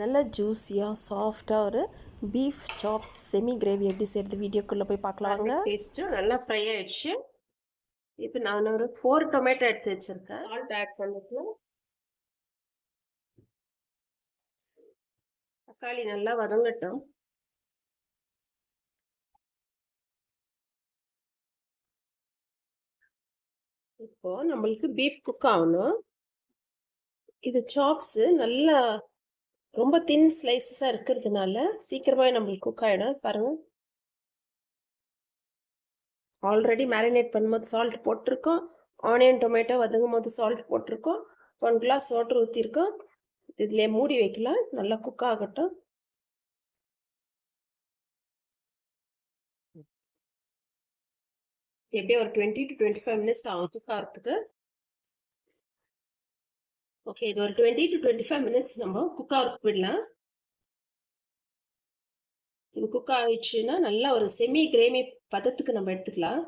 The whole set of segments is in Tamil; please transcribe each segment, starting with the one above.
நல்ல ஜூஸியாக சாஃப்டாக ஒரு பீஃப் சாப்ஸ் செமி கிரேவி எப்படி செய்கிறது வீடியோக்குள்ளே போய் பார்க்கலாம் வாங்க. டேஸ்ட்டு நல்லா ஃப்ரை ஆயிடுச்சு. இப்போ நான் ஒரு 4 டொமேட்டோ எடுத்து வச்சுருக்கேன். சால்ட் ஆட் பண்ணிக்கலாம். தக்காளி நல்லா வதங்கட்டும். இப்போ நம்மளுக்கு பீஃப் குக் ஆகணும். இது சாப்ஸு நல்லா ரொம்ப தின் ஸ்லைசஸாக இருக்கிறதுனால சீக்கிரமாக நம்மளுக்கு குக் ஆகிடும். பாருங்கள், ஆல்ரெடி மேரினேட் பண்ணும்போது சால்ட் போட்டிருக்கோம். ஆனியன் டொமேட்டோ வதங்கும் போது சால்ட் போட்டிருக்கோம். 1 கிளாஸ் வாட்டர் ஊற்றிருக்கோம். இதிலே மூடி வைக்கலாம், நல்லா குக் ஆகட்டும். எப்படியும் ஒரு 20 to 25 மினிட்ஸ் ஆகும் குக் ஆகிறதுக்கு. ஓகே, இது ஒரு 20 to 25 மினிட்ஸ் நம்ம குக் ஆகிறதுக்கு விடலாம். இது குக் ஆகிடுச்சுன்னா நல்லா ஒரு செமி கிரேவி பதத்துக்கு நம்ம எடுத்துக்கலாம்.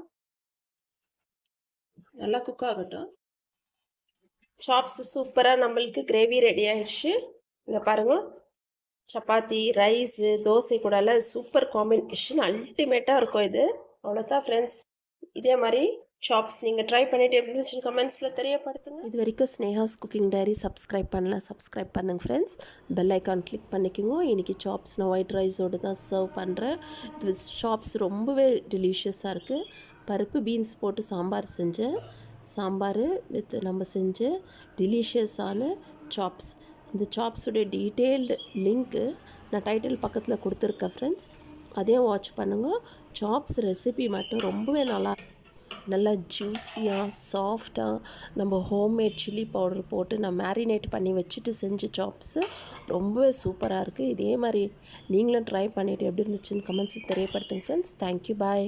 நல்லா குக் ஆகட்டும். சாப்ஸ் சூப்பராக நம்மளுக்கு கிரேவி ரெடி ஆயிடுச்சு. இங்கே பாருங்கள், சப்பாத்தி ரைஸு தோசை கூடலாம் சூப்பர் காம்பினேஷன், அல்டிமேட்டாக இருக்கும் இது. அவ்வளோதான் ஃப்ரெண்ட்ஸ். இதே மாதிரி சாப்ஸ் நீங்கள் ட்ரை பண்ணிவிட்டு எப்படி இருந்துச்சுன்னு கமெண்ட்ஸில் தெரியப்படுத்துங்க. இது வரைக்கும் ஸ்னேஹாஸ் குக்கிங் டைரி சப்ஸ்கிரைப் பண்ணலாம், சப்ஸ்கிரைப் பண்ணுங்கள் ஃப்ரெண்ட்ஸ். பெல் ஐக்கான் கிளிக் பண்ணிக்கோங்க. இன்றைக்கி சாப்ஸ் நான் ஒயிட் ரைஸோடு தான் சர்வ் பண்ணுறேன். இது சாப்ஸ் ரொம்பவே டெலிஷியஸாக இருக்குது. பருப்பு பீன்ஸ் போட்டு சாம்பார் செஞ்சேன். சாம்பார் வித் நம்ம செஞ்ச டெலிஷியஸான சாப்ஸ். இந்த சாப்ஸுடைய டீட்டெயில்டு லிங்க்கு நான் டைட்டில் பக்கத்தில் கொடுத்துருக்கேன் ஃப்ரெண்ட்ஸ். அதையும் வாட்ச் பண்ணுங்கள். சாப்ஸ் ரெசிபி மட்டும் ரொம்பவே நல்லா ஜூஸியாக சாஃப்டாக நம்ம ஹோம்மேட் சில்லி பவுடர் போட்டு நான் மேரினேட் பண்ணி வச்சுட்டு செஞ்ச சாப்ஸு ரொம்பவே சூப்பராக இருக்குது. இதே மாதிரி நீங்களும் ட்ரை பண்ணிவிட்டு எப்படி இருந்துச்சுன்னு கமெண்ட்ஸில் தெரியப்படுத்துங்க ஃப்ரெண்ட்ஸ். தேங்க்யூ, பாய்.